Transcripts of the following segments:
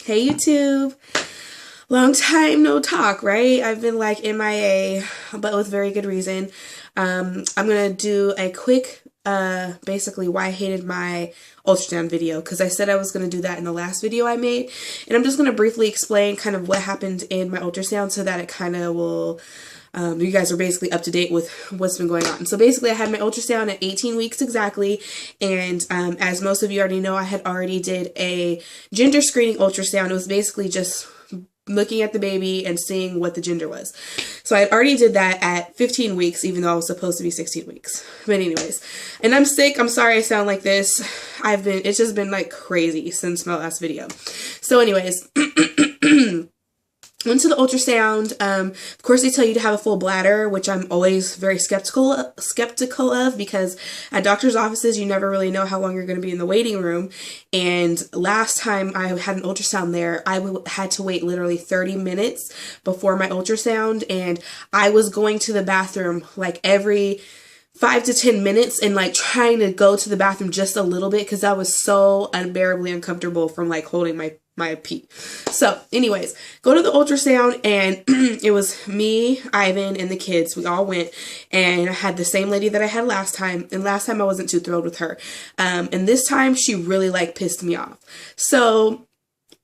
Hey YouTube. Long time no talk, right? I've been like MIA, but with very good reason. I'm gonna do a quick basically why I hated my ultrasound video, because I said I was going to do that in the last video I made, and I'm just going to briefly explain kind of what happened in my ultrasound so that it kind of will you guys are basically up to date with what's been going on. So basically I had my ultrasound at 18 weeks exactly, and as most of you already know, I had already did a gender screening ultrasound. It was basically just looking at the baby and seeing what the gender was. So I had already did that at 15 weeks, even though I was supposed to be 16 weeks. But anyways, and I'm sick. I'm sorry I sound like this. It's just been like crazy since my last video. So anyways, went to the ultrasound. Of course, they tell you to have a full bladder, which I'm always very skeptical of, because at doctor's offices, you never really know how long you're going to be in the waiting room. And last time I had an ultrasound there, I had to wait literally 30 minutes before my ultrasound, and I was going to the bathroom like every 5 to 10 minutes and like trying to go to the bathroom just a little bit because I was so unbearably uncomfortable from like holding my pee. So anyways, go to the ultrasound, and it was me, Ivan, and the kids. We all went, and I had the same lady that I had last time, and last time I wasn't too thrilled with her. And this time she really like pissed me off. So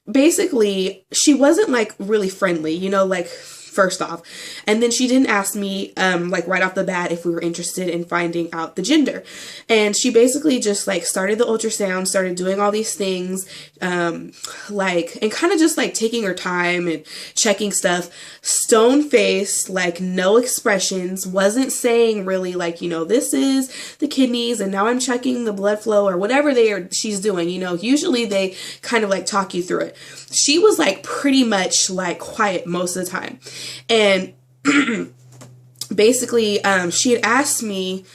basically she wasn't like really friendly, you know, like first off. And then she didn't ask me, like right off the bat, if we were interested in finding out the gender. And she basically just like started the ultrasound, started doing all these things, and kind of just like taking her time and checking stuff, stone faced, like no expressions, wasn't saying really like, you know, this is the kidneys and now I'm checking the blood flow or whatever she's doing, you know. Usually they kind of like talk you through it. She was like pretty much like quiet most of the time. And basically, she had asked me,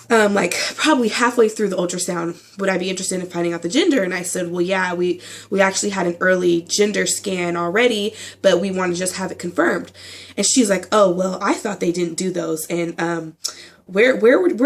like probably halfway through the ultrasound, would I be interested in finding out the gender? And I said, well, yeah, we actually had an early gender scan already, but we want to just have it confirmed. And she's like, oh, well, I thought they didn't do those. And, where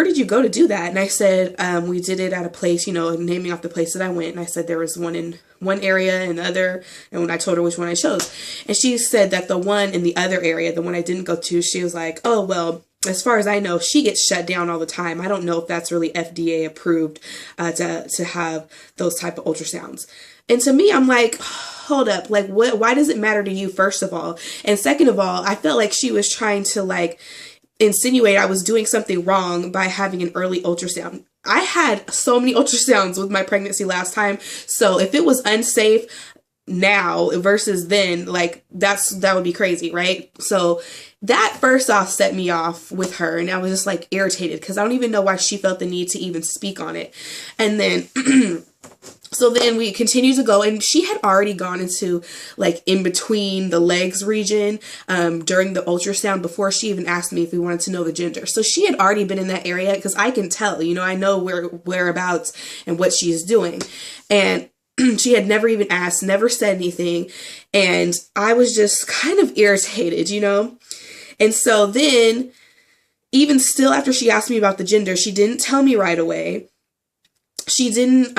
did you go to do that? And I said, we did it at a place, you know, naming off the place that I went. And I said there was one in one area and the other. And when I told her which one I chose, and she said that the one in the other area, the one I didn't go to, she was like, oh, well, as far as I know, she gets shut down all the time. I don't know if that's really FDA approved, to have those type of ultrasounds. And to me, I'm like, hold up, like why does it matter to you, first of all? And second of all, I felt like she was trying to like insinuate I was doing something wrong by having an early ultrasound. I had so many ultrasounds with my pregnancy last time. So if it was unsafe now versus then, like that would be crazy, right? So that first off set me off with her, and I was just like irritated because I don't even know why she felt the need to even speak on it. And then so then we continued to go, and she had already gone into like in between the legs region during the ultrasound before she even asked me if we wanted to know the gender. So she had already been in that area because I can tell, you know, I know whereabouts and what she is doing. And she had never even asked, never said anything. And I was just kind of irritated, you know. And so then even still after she asked me about the gender, she didn't tell me right away. She didn't,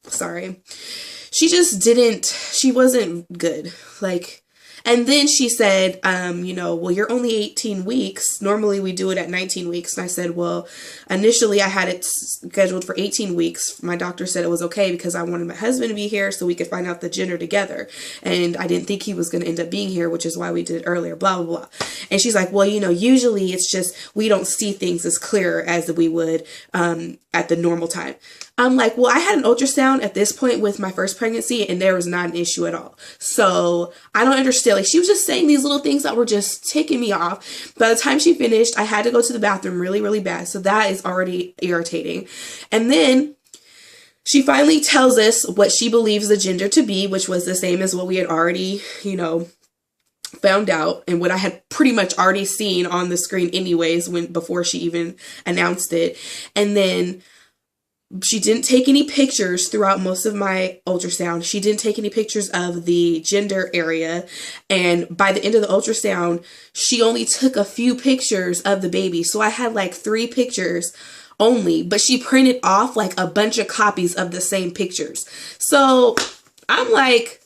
sorry. She wasn't good. Like, and then she said, you know, well, you're only 18 weeks. Normally we do it at 19 weeks. And I said, well, initially I had it scheduled for 18 weeks. My doctor said it was okay because I wanted my husband to be here so we could find out the gender together. And I didn't think he was going to end up being here, which is why we did it earlier, blah, blah, blah. And she's like, well, you know, usually it's just, we don't see things as clear as we would, at the normal time. I'm like, well, I had an ultrasound at this point with my first pregnancy and there was not an issue at all. So I don't understand. Like, she was just saying these little things that were just ticking me off. By the time she finished, I had to go to the bathroom really, really bad. So that is already irritating. And then she finally tells us what she believes the gender to be, which was the same as what we had already, you know, found out, and what I had pretty much already seen on the screen anyways before she even announced it. And then she didn't take any pictures throughout most of my ultrasound. She didn't take any pictures of the gender area. And by the end of the ultrasound, she only took a few pictures of the baby. So I had like 3 pictures only, but she printed off like a bunch of copies of the same pictures. So I'm like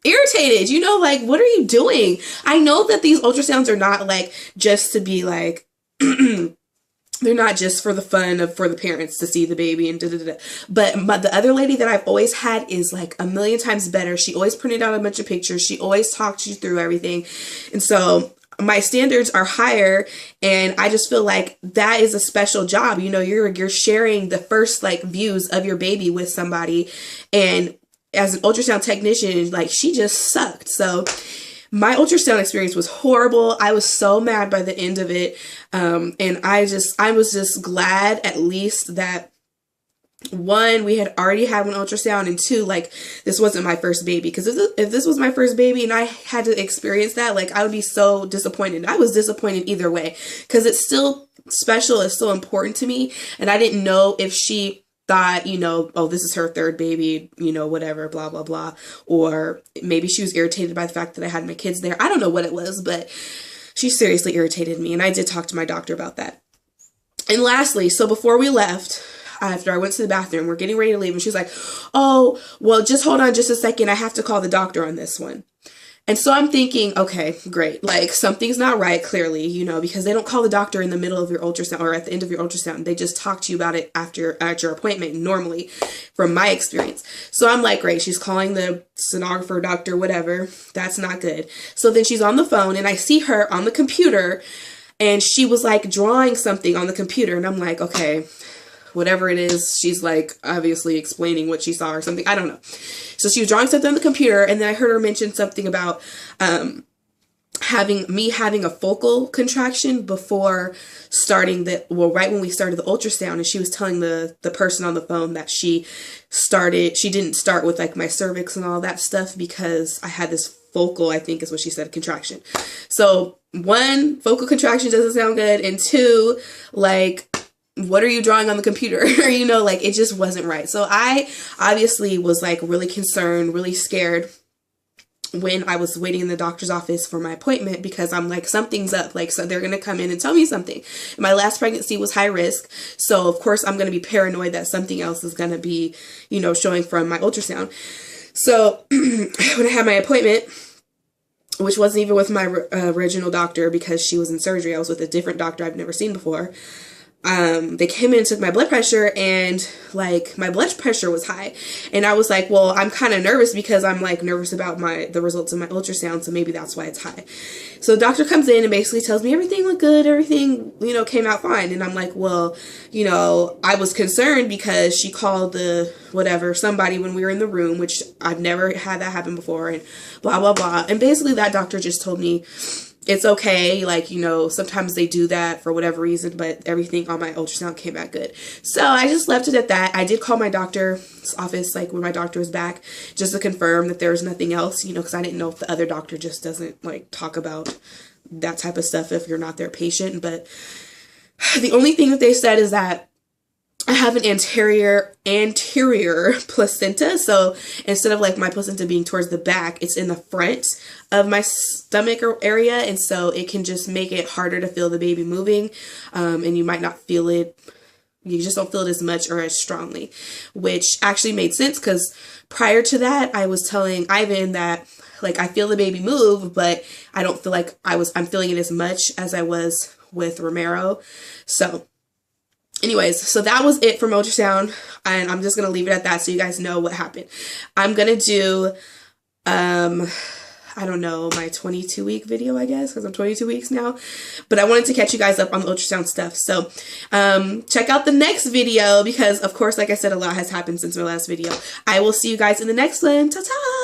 irritated, you know, like, what are you doing? I know that these ultrasounds are not like just to be like, they're not just for the fun of for the parents to see the baby and da-da-da-da. But the other lady that I've always had is like a million times better. She always printed out a bunch of pictures. She always talked you through everything. And so my standards are higher, and I just feel like that is a special job. You know, you're sharing the first like views of your baby with somebody, and as an ultrasound technician, like, she just sucked. So my ultrasound experience was horrible. I was so mad by the end of it. And I was just glad at least that, one, we had already had one ultrasound, and two, like, this wasn't my first baby. Because if this was my first baby and I had to experience that, like, I would be so disappointed. I was disappointed either way, because it's still special. It's still important to me. And I didn't know if she thought, you know, oh, this is her third baby, you know, whatever, blah, blah, blah. Or maybe she was irritated by the fact that I had my kids there. I don't know what it was, but she seriously irritated me. And I did talk to my doctor about that. And lastly, so before we left, after I went to the bathroom, we're getting ready to leave, and she's like, oh, well, just hold on just a second. I have to call the doctor on this one. And so I'm thinking, okay, great. Like, something's not right, clearly, you know, because they don't call the doctor in the middle of your ultrasound or at the end of your ultrasound. They just talk to you about it at your appointment, normally, from my experience. So I'm like, great, she's calling the sonographer, doctor, whatever. That's not good. So then she's on the phone, and I see her on the computer, and she was like drawing something on the computer. And I'm like, okay, whatever it is, she's like obviously explaining what she saw or something. I don't know. So she was drawing something on the computer, and then I heard her mention something about having a focal contraction before starting right when we started the ultrasound. And she was telling the person on the phone that she didn't start with like my cervix and all that stuff because I had this focal, I think is what she said, contraction. So one, focal contraction doesn't sound good, and two, like, what are you drawing on the computer? You know, like, it just wasn't right. So I obviously was like really concerned, really scared when I was waiting in the doctor's office for my appointment, because I'm like, something's up. Like, so they're going to come in and tell me something. My last pregnancy was high risk. So of course I'm going to be paranoid that something else is going to be, you know, showing from my ultrasound. So when I had my appointment, which wasn't even with my original doctor because she was in surgery, I was with a different doctor I've never seen before. They came in and took my blood pressure, and like my blood pressure was high, and I was like, well, I'm kind of nervous because I'm like nervous about the results of my ultrasound. So maybe that's why it's high. So the doctor comes in and basically tells me everything looked good. Everything, you know, came out fine. And I'm like, well, you know, I was concerned because she called somebody when we were in the room, which I've never had that happen before, and blah, blah, blah. And basically that doctor just told me, it's okay, like, you know, sometimes they do that for whatever reason, but everything on my ultrasound came back good. So I just left it at that. I did call my doctor's office, like, when my doctor was back, just to confirm that there was nothing else, you know, because I didn't know if the other doctor just doesn't, like, talk about that type of stuff if you're not their patient. But the only thing that they said is that I have an anterior placenta. So instead of like my placenta being towards the back, it's in the front of my stomach area. And so it can just make it harder to feel the baby moving. And you might not feel it. You just don't feel it as much or as strongly, which actually made sense because prior to that, I was telling Ivan that, like, I feel the baby move, but I don't feel like I'm feeling it as much as I was with Romero. So anyways, so that was it from ultrasound, and I'm just going to leave it at that so you guys know what happened. I'm going to do, I don't know, my 22-week video, I guess, because I'm 22 weeks now. But I wanted to catch you guys up on the ultrasound stuff. So check out the next video because, of course, like I said, a lot has happened since my last video. I will see you guys in the next one. Ta-ta!